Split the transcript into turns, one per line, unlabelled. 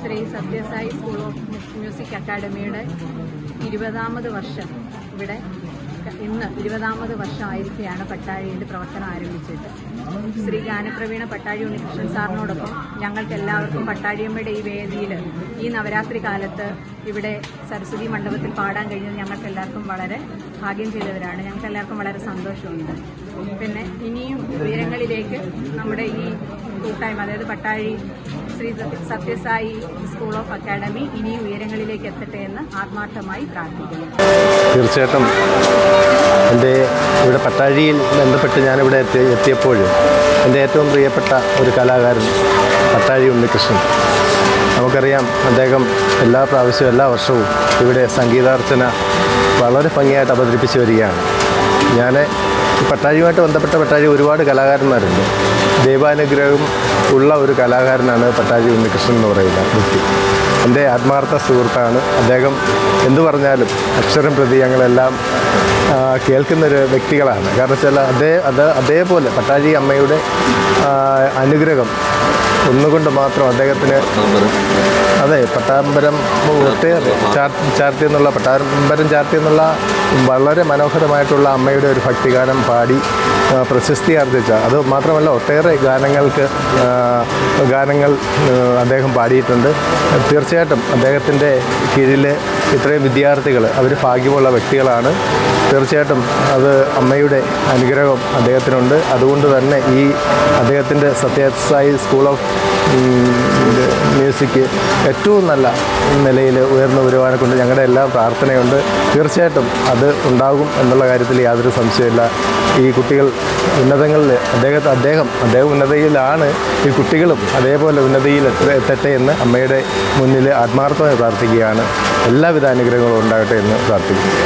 Shri Sathya Sai school of music അക്കാഡമിയുടെ 20ാമത് വർഷം ഇവിടെ ഇന്ന് 20ാമത് വർഷമായിരിക്കുകയാണ് പട്ടാഴിയിൽ പ്രവർത്തനം ആരംഭിച്ചിട്ട്. ശ്രീ ഗാനപ്രവീണ പട്ടാഴി ഉണ്ണികൃഷ്ണൻ സാറിനോടൊപ്പം ഞങ്ങൾക്ക് എല്ലാവർക്കും പട്ടാഴിയമ്മയുടെ ഈ വേദിയിൽ ഈ നവരാത്രി കാലത്ത് ഇവിടെ സരസ്വതി മണ്ഡപത്തിൽ പാടാൻ കഴിഞ്ഞത് ഞങ്ങൾക്ക് എല്ലാവർക്കും വളരെ ഭാഗ്യം ചെയ്തവരാണ്. ഞങ്ങൾക്ക് എല്ലാവർക്കും വളരെ സന്തോഷമുണ്ട്. പിന്നെ ഇനിയും ഉയരങ്ങളിലേക്ക് നമ്മുടെ ഈ കൂട്ടായ്മ, അതായത് Pattazhi Sree Sathya Sai school of academy ഇനിയും ഉയരങ്ങളിലേക്ക് എത്തട്ടെ എന്ന് ആത്മാർത്ഥമായി പ്രാർത്ഥിക്കുന്നു.
തീർച്ചയായിട്ടും എൻ്റെ ഇവിടെ പട്ടാഴിയിൽ ബന്ധപ്പെട്ട് ഞാനിവിടെ എത്തിയപ്പോൾ എൻ്റെ ഏറ്റവും പ്രിയപ്പെട്ട ഒരു കലാകാരൻ പട്ടാഴി ഉണ്ണികൃഷ്ണൻ. നമുക്കറിയാം, അദ്ദേഹം എല്ലാ പ്രാവശ്യവും എല്ലാ വർഷവും ഇവിടെ സംഗീതാർച്ചന വളരെ ഭംഗിയായിട്ട് അവതരിപ്പിച്ച് വരികയാണ്. ഞാൻ പട്ടാഴിയുമായിട്ട് ബന്ധപ്പെട്ട ഒരുപാട് കലാകാരന്മാരുണ്ട്. ദൈവാനുഗ്രഹം ഉള്ള ഒരു കലാകാരനാണ് പട്ടാഴി ഉണ്ണികൃഷ്ണൻ എന്ന് പറയുന്ന വ്യക്തി. എൻ്റെ ആത്മാർത്ഥ സുഹൃത്താണ് അദ്ദേഹം. എന്തു പറഞ്ഞാലും അക്ഷരം പ്രതി ഞങ്ങളെല്ലാം കേൾക്കുന്നൊരു വ്യക്തികളാണ്. കാരണം വെച്ചാൽ അതേപോലെ പട്ടാഴി അമ്മയുടെ അനുഗ്രഹം ഒന്നുകൊണ്ട് മാത്രം അദ്ദേഹത്തിന് പട്ടാമ്പരം ചാർത്തി എന്നുള്ള വളരെ മനോഹരമായിട്ടുള്ള അമ്മയുടെ ഒരു ഭക്തിഗാനം പാടി പ്രശസ്തി ആർജിച്ച, അത് മാത്രമല്ല ഒട്ടേറെ ഗാനങ്ങൾ അദ്ദേഹം പാടിയിട്ടുണ്ട്. തീർച്ചയായിട്ടും അദ്ദേഹത്തിൻ്റെ കീഴിൽ ഇത്രയും വിദ്യാർത്ഥികൾ അവർ ഭാഗ്യമുള്ള വ്യക്തികളാണ്. തീർച്ചയായിട്ടും അത് അമ്മയുടെ അനുഗ്രഹം അദ്ദേഹത്തിനുണ്ട്. അതുകൊണ്ട് തന്നെ ഈ അദ്ദേഹത്തിൻ്റെ സത്യസായി സ്കൂൾ ഓഫ് മ്യൂസിക് ഏറ്റവും നല്ല നിലയിൽ ഉയർന്നു വരുവാനെ കൊണ്ട് ഞങ്ങളുടെ എല്ലാം പ്രാർത്ഥനയുണ്ട്. തീർച്ചയായിട്ടും അത് ഉണ്ടാകും എന്നുള്ള കാര്യത്തിൽ യാതൊരു സംശയമില്ല. ഈ കുട്ടികൾ ഉന്നതങ്ങളിൽ അദ്ദേഹം ഉന്നതയിലാണ്. ഈ കുട്ടികളും അതേപോലെ ഉന്നതിയിൽ എത്തട്ടെ എന്ന് അമ്മയുടെ മുന്നിൽ ആത്മാർത്ഥമായി പ്രാർത്ഥിക്കുകയാണ്. എല്ലാവിധ അനുഗ്രഹങ്ങളും ഉണ്ടാകട്ടെ എന്ന് പ്രാർത്ഥിക്കുന്നു.